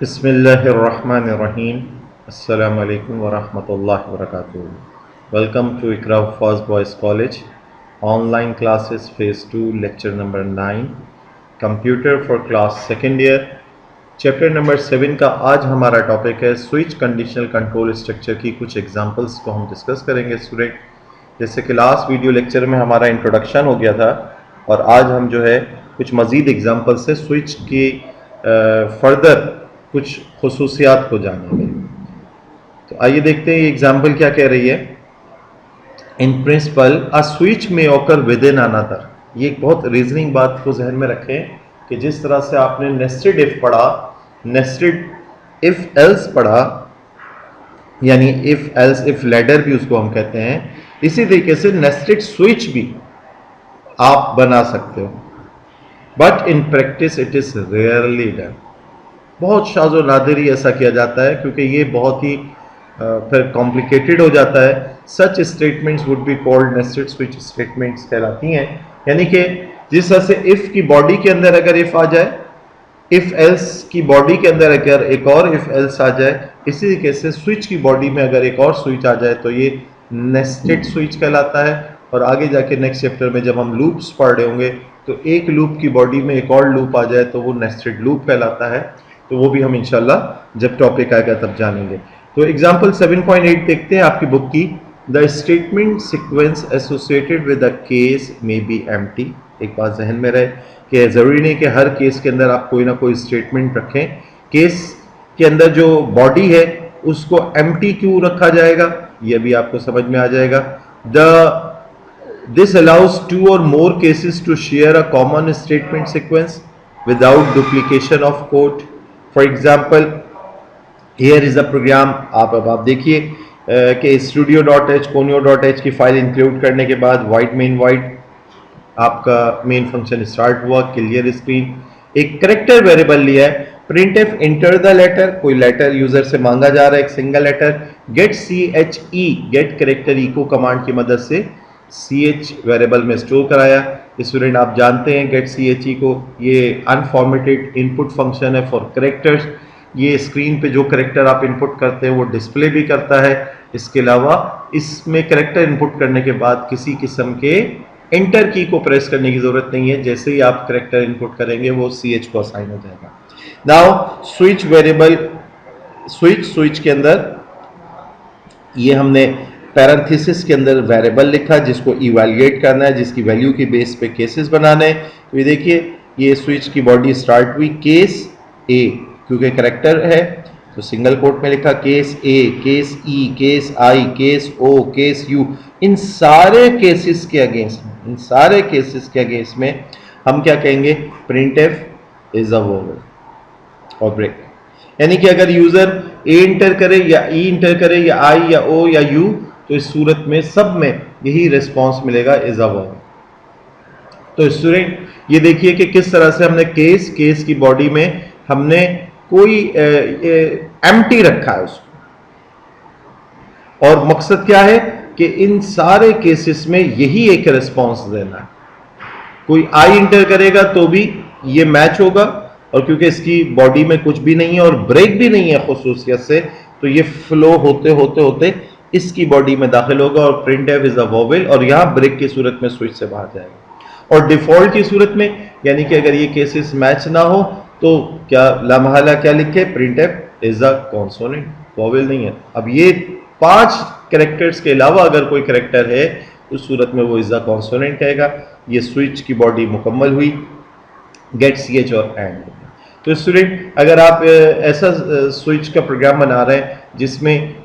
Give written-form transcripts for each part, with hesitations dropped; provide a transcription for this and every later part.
Bismillahirrahmanirrahim. Assalamu alaikum wa rahmatullahi wa barakatuh. Welcome to Ikra First Boys College. Online classes phase 2 lecture number 9. Computer for class second year. Chapter number 7 का आज हमारा topic है switch conditional control structure की कुछ examples को हम discuss करेंगे student. जैसे कि लास्ट वीडियो लेक्चर में हमारा इंट्रोडक्शन हो गया था और आज हम जो है कुछ मज़ीद एग्जांपल्स से स्विच की फर्दर कुछ खुसूसियात को जानेंगे। तो आइए देखते हैं ये एग्जांपल क्या कह रही है। इन प्रिंसिपल अ स्विच में ऑकर विद इन अनदर। ये एक बहुत रीजनिंग बात को जहन में रखें कि जिस तरह से आपने नेस्टेड इफ पढ़ा, नेस्टेड इफ एल्स पढ़ा, यानी इफ एल्स इफ लैडर भी उसको हम कहते हैं, इसी तरीके से नेस्टेड स्विच भी आप बना सकते हो। But in practice it is rarely done. बहुत शाज़ो नादिर ही ऐसा किया जाता है क्योंकि ये बहुत ही फिर कॉम्प्लिकेटेड हो जाता है। सच statements would be called nested switch statements कहलाती हैं। यानी कि जिस तरह से इफ की बॉडी के अंदर अगर इफ आ जाए, इफ एल्स की बॉडी के अंदर अगर एक और इफ एल्स आ जाए, इसी तरीके से स्विच की बॉडी में अगर एक और स्विच आ जाए तो ये नेस्टेड स्विच कहलाता है। और आगे जाके नेक्स्ट चैप्टर में जब हम लूप्स पढ़ रहे होंगे तो एक लूप की बॉडी में एक और लूप आ जाए तो वो नेस्टेड लूप कहलाता है। तो वो भी हम इंशाल्लाह जब टॉपिक आएगा तब जानेंगे। तो एग्जांपल 7.8 देखते हैं आपकी बुक की। The statement sequence associated with the case में बी एम्प्टी। एक बात जहन में रहे कि ज़रूरी नहीं कि हर केस के अंदर आप कोई ना कोई स्टेटमेंट रखें। केस के अंदर जो बॉडी है उसको एम्प्टी क्यों रखा जाएगा ये भी आपको समझ में आ जाएगा। This allows two or more cases to share a common statement sequence without duplication of code. For example here is a program. आप देखिए कि studio.h conio.h की फाइल इंक्लूड करने के बाद वाइट मेन वाइट आपका मेन फंक्शन स्टार्ट हुआ, clear screen. एक करेक्टर वेरिएबल लिया है, printf इंटर द लेटर, कोई लेटर यूजर से मांगा जा रहा है, एक सिंगल लेटर। गेट चे गेट करेक्टर इको कमांड की मदद से ch वेरिएबल में स्टोर कराया। स्टूडेंट आप जानते हैं गेट चे को, ये अनफॉर्मेटेड इनपुट फंक्शन है फॉर करेक्टर्स। ये स्क्रीन पे जो करेक्टर आप इनपुट करते हैं वो डिस्प्ले भी करता है। इसके अलावा इसमें करेक्टर इनपुट करने के बाद किसी किस्म के एंटर की को प्रेस करने की जरूरत नहीं है। जैसे ही आप करेक्टर इनपुट करेंगे वो ch को असाइन हो जाएगा। नाउ स्विच वेरिएबल, स्विच के अंदर ये हमने पैरेंथेसिस के अंदर वेरिएबल लिखा जिसको इवैल्यूएट करना है, जिसकी वैल्यू के बेस पे केसेस बनाने हैं। तो ये देखिए ये स्विच की बॉडी स्टार्ट हुई केस ए, क्योंकि करेक्टर है तो सिंगल कोट में लिखा case A, case E, case I, case O, case U. इन सारे केसेस के अगेंस्ट में हम क्या कहेंगे, प्रिंटफ इज अ वोवेल और ब्रेक। यानी कि अगर यूजर ए इंटर करे या ई इंटर करे या आई या ओ या यू तो इस सूरत में सब में यही रिस्पॉन्स मिलेगा, इज अ वोवेल। तो स्टूडेंट ये देखिए कि किस तरह से हमने केस की बॉडी में हमने कोई एम्प्टी रखा है उसको, और मकसद क्या है कि इन सारे केसेस में यही एक रिस्पॉन्स देना है। कोई आई इंटर करेगा तो भी ये मैच होगा, और क्योंकि इसकी बॉडी में कुछ भी नहीं है और ब्रेक भी नहीं है खुसूसियत से, तो ये फ्लो होते होते इसकी बॉडी में दाखिल होगा और प्रिंटफ इज अ वोवेल, और यहां ब्रेक की सूरत में स्विच से बाहर जाएगा। और डिफॉल्ट की सूरत में यानी कि अगर ये केसेस मैच ना हो तो क्या लामहला क्या लिखे, printf is a consonant, vowel नहीं है। अब ये 5 कैरेक्टर्स के अलावा अगर कोई कैरेक्टर है उस सूरत में वो इज अ कॉन्सोनेंट कहेगा। ये स्विच की बॉडी मुकम्मल हुई, गेट ch और एंड। तो स्टूडेंट अगर आप ऐसा स्विच का प्रोग्राम बना रहे हैं जिसमें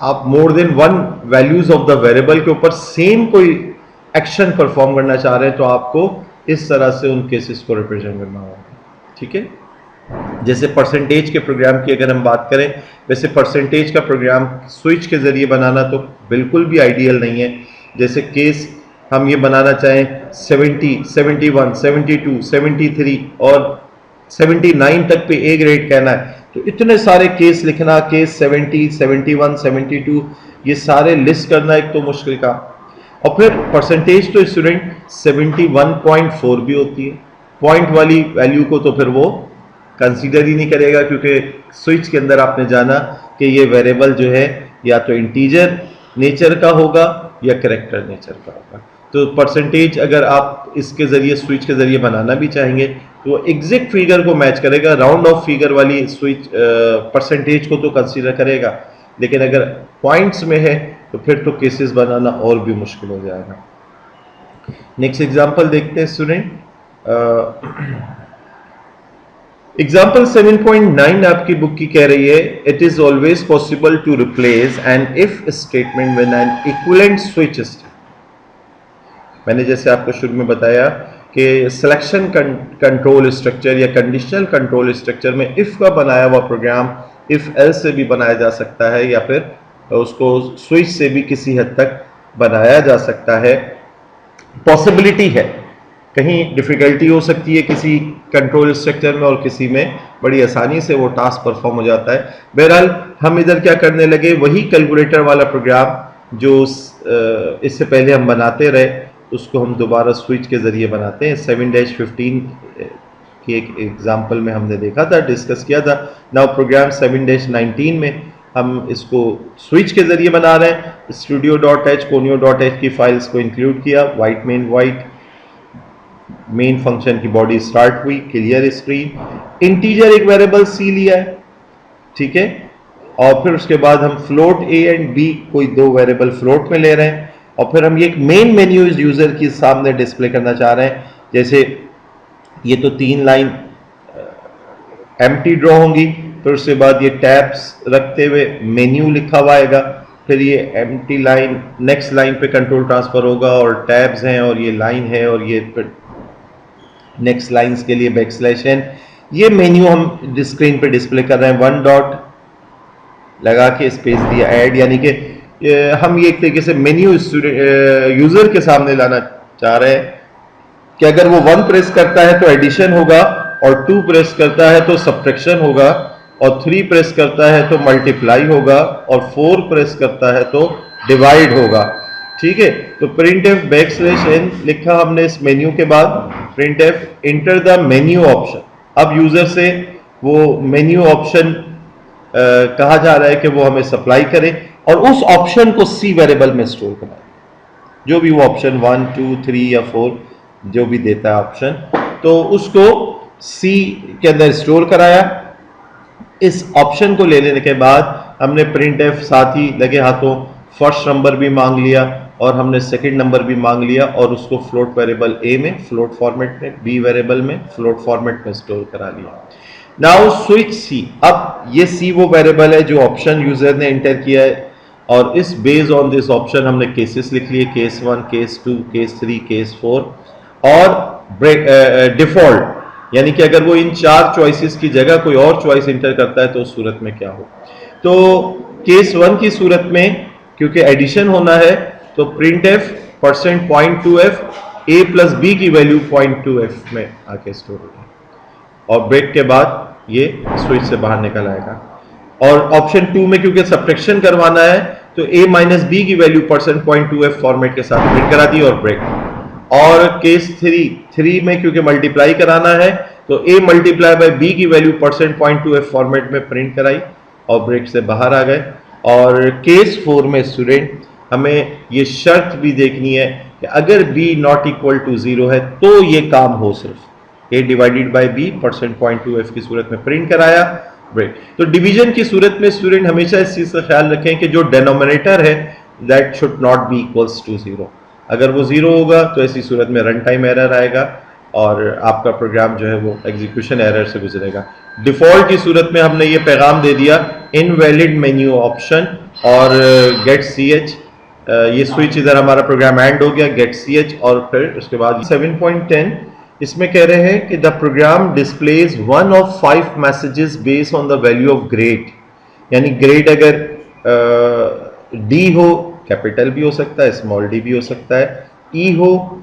आप more than one values of the variable के ऊपर सेम कोई एक्शन परफॉर्म करना चाह रहे हैं तो आपको इस तरह से उन केसेस को रिप्रेजेंट करना होगा। ठीक है, जैसे परसेंटेज के प्रोग्राम की अगर हम बात करें, वैसे परसेंटेज का प्रोग्राम स्विच के जरिए बनाना तो बिल्कुल भी आइडियल नहीं है। जैसे केस हम ये बनाना चाहें 70, 71, 72, 73 और 79 तक पे ए ग्रेड कहना है तो इतने सारे केस लिखना, केस 70, 71, 72 ये सारे लिस्ट करना एक तो मुश्किल का। और फिर परसेंटेज तो स्टूडेंट 71.4 भी होती है, पॉइंट वाली वैल्यू को तो फिर वो कंसीडर ही नहीं करेगा, क्योंकि स्विच के अंदर आपने जाना कि ये वेरिएबल जो है या तो इंटीजर नेचर का होगा या कैरेक्टर नेचर का होगा। तो परसेंटेज अगर आप इसके जरिए स्विच के जरिए बनाना भी चाहेंगे तो वो एग्जैक्ट फिगर को मैच करेगा, राउंड ऑफ फिगर वाली स्विच परसेंटेज को तो कंसीडर करेगा, लेकिन अगर पॉइंट्स में है तो फिर तो केसेस बनाना और भी मुश्किल हो जाएगा। नेक्स्ट एग्जांपल देखते हैं स्टूडेंट। एग्जाम्पल 7.9 आपकी बुक की कह रही है, it is always possible to replace an if statement with an equivalent switch statement. मैंने जैसे आपको शुरू में बताया कि सिलेक्शन कंट्रोल स्ट्रक्चर या कंडीशनल कंट्रोल स्ट्रक्चर में इफ का बनाया हुआ प्रोग्राम इफ एल्स से भी बनाया जा सकता है, या फिर उसको स्विच से भी किसी हद तक बनाया जा सकता है। पॉसिबिलिटी है, कहीं डिफिकल्टी हो सकती है किसी कंट्रोल स्ट्रक्चर में और किसी में बड़ी आसानी से वो टास्क परफॉर्म हो जाता है। बहरहाल हम इधर क्या करने लगे, वही कैलकुलेटर वाला प्रोग्राम जो इससे पहले हम बनाते रहे उसको हम दोबारा स्विच के जरिए बनाते हैं। 7-15 की एक एग्जांपल में हमने देखा था, डिस्कस किया था। नाउ प्रोग्राम 7-19 में हम इसको स्विच के जरिए बना रहे हैं। studio.h conio.h की फाइल्स को इंक्लूड किया, वाइट मेन फंक्शन की बॉडी स्टार्ट हुई, क्लियर स्क्रीन, इंटीजर एक वेरिएबल सी लिया है, ठीक है, और फिर उसके बाद हम फ्लोट ए एंड बी कोई दो वेरिएबल फ्लोट में ले रहे हैं, और फिर हम ये एक मेन मेन्यू इस यूजर के सामने डिस्प्ले करना चाह रहे हैं। जैसे ये तो 3 लाइन एम्प्टी ड्रॉ होंगी, फिर उसके बाद ये टैब्स रखते हुए मेन्यू लिखा हुआ आएगा, फिर ये एम्प्टी लाइन नेक्स्ट लाइन पे कंट्रोल ट्रांसफर होगा और टैब्स हैं और ये लाइन है और ये नेक्स्ट लाइंस के लिए बैकस्लैश एन। ये मेन्यू हम स्क्रीन पे डिस्प्ले कर रहे हैं, 1 डॉट लगा के स्पेस दिया ऐड, यानी कि हम ये एक तरीके से मेन्यू यूजर के सामने लाना चाह रहे हैं कि अगर वो 1 प्रेस करता है तो एडिशन होगा, और 2 प्रेस करता है तो सब्ट्रैक्शन होगा, और 3 प्रेस करता है तो मल्टीप्लाई होगा, और 4 प्रेस करता है तो डिवाइड होगा, ठीक है। तो printf बैकस्लैश n लिखा हमने इस मेन्यू के बाद, printf enter the menu option. अब यूजर से वो मेन्यू ऑप्शन कहा जा रहा है कि वो हमें सप्लाई करे और उस ऑप्शन को सी वेरिएबल में स्टोर कराए, जो भी वो ऑप्शन 1, 2, 3 या 4 जो भी देता है ऑप्शन, तो उसको सी के अंदर स्टोर कराया। इस ऑप्शन को ले लेने के बाद हमने printf साथ ही लगे हाथों फर्स्ट नंबर भी मांग लिया और हमने सेकंड नंबर भी मांग लिया, और उसको फ्लोट वेरिएबल ए में फ्लोट फॉर्मेट में, बी वेरिएबल में फ्लोट फॉर्मेट में स्टोर करा लिया। नाउ स्विच सी, अब ये सी वो वेरिएबल है जो ऑप्शन यूजर ने एंटर किया है, और इस बेस्ड ऑन दिस ऑप्शन हमने केसेस लिख लिए, केस 1, केस 2, केस 3, केस 4, और डिफॉल्ट, यानी कि अगर वो इन 4 चॉइसेस की जगह कोई और चॉइस एंटर करता है तो उस सूरत में क्या हो। तो केस 1 की सूरत में क्योंकि एडिशन होना है तो printf %.2f a plus b की वैल्यू 0.2f में आके स्टोर हो जाए, और ब्रेक के बाद ये स्विच से बाहर निकल आएगा। और ऑप्शन 2 में क्योंकि सब्ट्रैक्शन करवाना है तो a माइनस बी की वैल्यू %.2f फॉर्मेट के साथ प्रिंट करा दी और ब्रेक। और केस 3 में क्योंकि मल्टीप्लाई कराना है तो a मल्टीप्लाई बाय b की वैल्यू %.2f फॉर्मेट में प्रिंट कराई और ब्रेक से बाहर आ गए। और केस 4 में स्टूडेंट हमें ये शर्त भी देखनी है कि अगर b नॉट इक्वल टू 0 है तो ये काम हो, सिर्फ a divided by b %.2f की सूरत में प्रिंट कराया, ब्रेक। तो डिवीजन की सूरत में स्टूडेंट हमेशा इस चीज का ख्याल रखें कि जो डेनोमिनेटर है that should not be equals to 0। अगर वो 0 होगा तो ऐसी सूरत में रन टाइम एरर आएगा और आपका प्रोग्राम जो है वो एग्जीक्यूशन एरर से गुजरेगा। डिफॉल्ट की सूरत में हमने ये पैगाम दे दिया इनवैलिड मेन्यू ऑप्शन और गेट ch, ये स्विच इधर हमारा प्रोग्राम एंड हो गया, गेट ch, और फिर उसके बाद 7.10 इसमें कह रहे हैं कि the program displays 1 of 5 messages based on the value of grade, यानी ग्रेड अगर डी हो, कैपिटल भी हो सकता है, स्मॉल डी भी हो सकता है, ई हो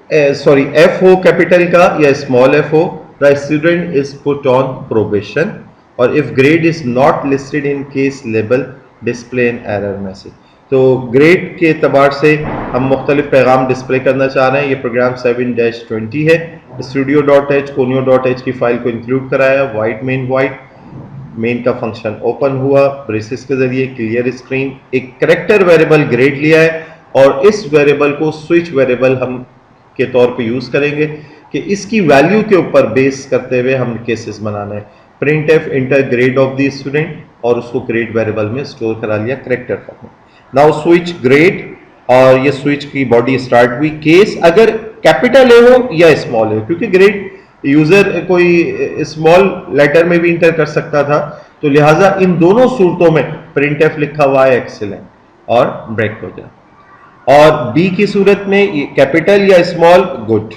एफ हो कैपिटल का या स्मॉल एफ हो, the student is put on probation, और if grade is not listed in case label display an error message. तो ग्रेड के एतबार से हम मुख्तलिफ पैगाम डिस्प्ले करना चाह रहे हैं। ये प्रोग्राम 7-20 है। studio.h conio.h की फाइल को इंक्लूड कराया। वाइट मेन का फंक्शन ओपन हुआ, ब्रेसेस के जरिए क्लियर स्क्रीन, एक करेक्टर वेरिएबल ग्रेड लिया है और इस वेरिएबल को स्विच वेरिएबल हम के तौर पे यूज करेंगे कि इसकी वैल्यू के ऊपर बेस करते हुए हम केसेस बनाने हैं। Print F inter grade of the student और उसको ग्रेड वेरिएबल में स्टोर करा लिया करेक्टर फॉर्म में। नाउ स्विच ग्रेड और ये स्विच की बॉडी स्टार्ट हुई। केस अगर कैपिटल ए हो या स्मॉल है, क्योंकि ग्रेड यूजर कोई स्मॉल लेटर में भी इंटर कर सकता था, तो लिहाजा इन दोनों सूरतों में प्रिंट एफ लिखा हुआ है एक्सीलेंट और ब्रेक हो जाए। और बी की सूरत में कैपिटल या स्मॉल गुड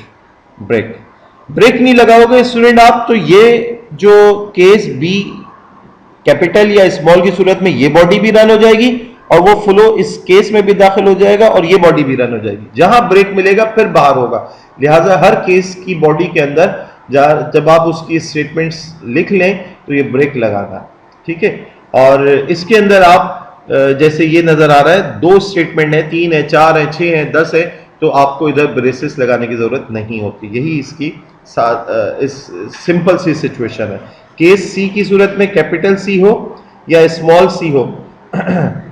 ब्रेक नहीं लगाओगे स्टूडेंट आप, तो ये जो केस बी कैपिटल या स्मॉल की सूरत में ये बॉडी भी रन हो जाएगी और वो फ्लो इस केस में भी दाखिल हो जाएगा और ये बॉडी भी रन हो जाएगी। जहां ब्रेक मिलेगा फिर बाहर होगा। लिहाजा हर केस की बॉडी के अंदर जब आप उसकी स्टेटमेंट्स लिख लें तो ये ब्रेक लगाना, ठीक है। और इसके अंदर आप जैसे ये नजर आ रहा है 2 स्टेटमेंट है, 3 है, 4 है, 6 है, 10 है, तो आपको इधर ब्रेसेस लगाने की जरूरत नहीं होती। यही इसकी इस सिंपल सी सिचुएशन है। केस सी की सूरत में कैपिटल सी हो या स्मॉल सी हो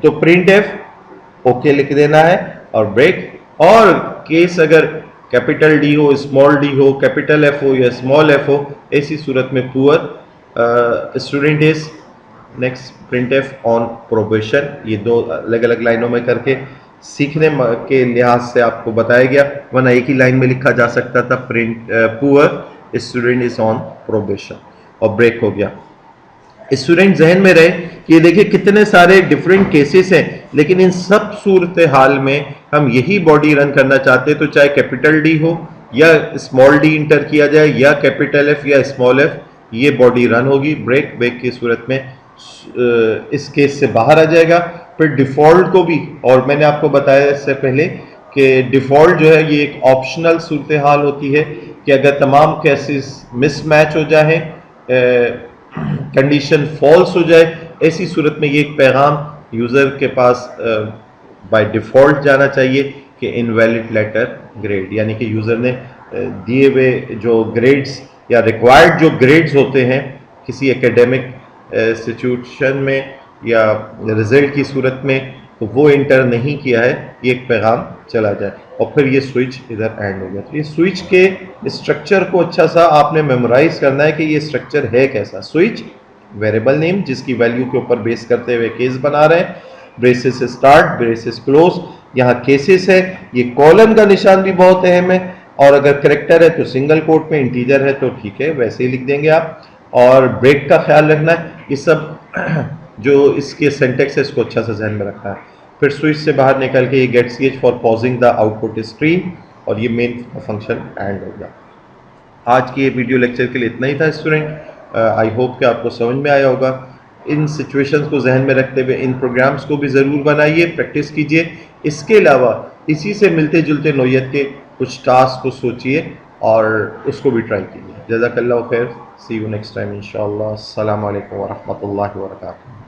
तो प्रिंट एफ ओके लिख देना है और ब्रेक। और केस अगर कैपिटल डी हो, स्मॉल डी हो, कैपिटल एफ हो या स्मॉल एफ हो, ऐसी सूरत में poor student is next print F on probation. ये 2 अलग अलग लाइनों में करके सीखने के लिहाज से आपको बताया गया, वरना एक ही लाइन में लिखा जा सकता था print poor student is on probation और ब्रेक हो गया। स्टूडेंट जहन में रहे कि देखिए कितने सारे डिफरेंट केसेस हैं, लेकिन इन सब सूरत हाल में हम यही बॉडी रन करना चाहते हैं, तो चाहे कैपिटल डी हो या स्मॉल डी इंटर किया जाए या कैपिटल एफ या स्मॉल एफ, ये बॉडी रन होगी। ब्रेक की सूरत में इस केस से बाहर आ जाएगा। फिर डिफॉल्ट को भी, और मैंने आपको बताया इससे पहले कि डिफॉल्ट जो है ये एक ऑप्शनल सूरत हाल होती है कि अगर तमाम केसेस मिसमैच हो जाए, कंडीशन फॉल्स हो जाए, ऐसी सूरत में ये एक पैगाम यूज़र के पास बाय डिफ़ॉल्ट जाना चाहिए कि इनवैलिड लेटर ग्रेड, यानी कि यूज़र ने दिए हुए जो ग्रेड्स या रिक्वायर्ड जो ग्रेड्स होते हैं किसी एकेडमिक इंस्टीट्यूशन में या रिजल्ट की सूरत में, तो वो इंटर नहीं किया है, ये एक पैगाम चला जाए और फिर ये स्विच इधर एंड हो गया। तो ये स्विच के स्ट्रक्चर को अच्छा सा आपने मेमोराइज करना है कि ये स्ट्रक्चर है कैसा। स्विच वेरिएबल नेम जिसकी वैल्यू के ऊपर बेस करते हुए केस बना रहे हैं, ब्रेसेस स्टार्ट, ब्रेसेस क्लोज, यहाँ केसेस है, ये कॉलन का निशान भी बहुत अहम है, और अगर करेक्टर है तो सिंगल कोट में, इंटीजर है तो ठीक है वैसे ही लिख देंगे आप। और ब्रेक का ख्याल रखना है, ये सब जो इसके सेंटेक्स है इसको अच्छा से जहन में रखना है। फिर स्विच से बाहर निकल के ये get ch for pausing the output stream, और ये मेन फंक्शन एंड होगा। आज की ये वीडियो लेक्चर के लिए इतना ही था स्टूडेंट। आई होप कि आपको समझ में आया होगा। इन सिचुएशंस को जहन में रखते हुए इन प्रोग्राम्स को भी ज़रूर बनाइए, प्रैक्टिस कीजिए। इसके अलावा इसी से मिलते जुलते नौयत के कुछ टास्क को सोचिए और उसको भी ट्राई कीजिए। जज़ाकल्लाहु खैर, सी यू नेक्स्ट टाइम इंशाअल्लाह। अस्सलामु अलैकुम व रहमतुल्लाहि व बरकातुहू।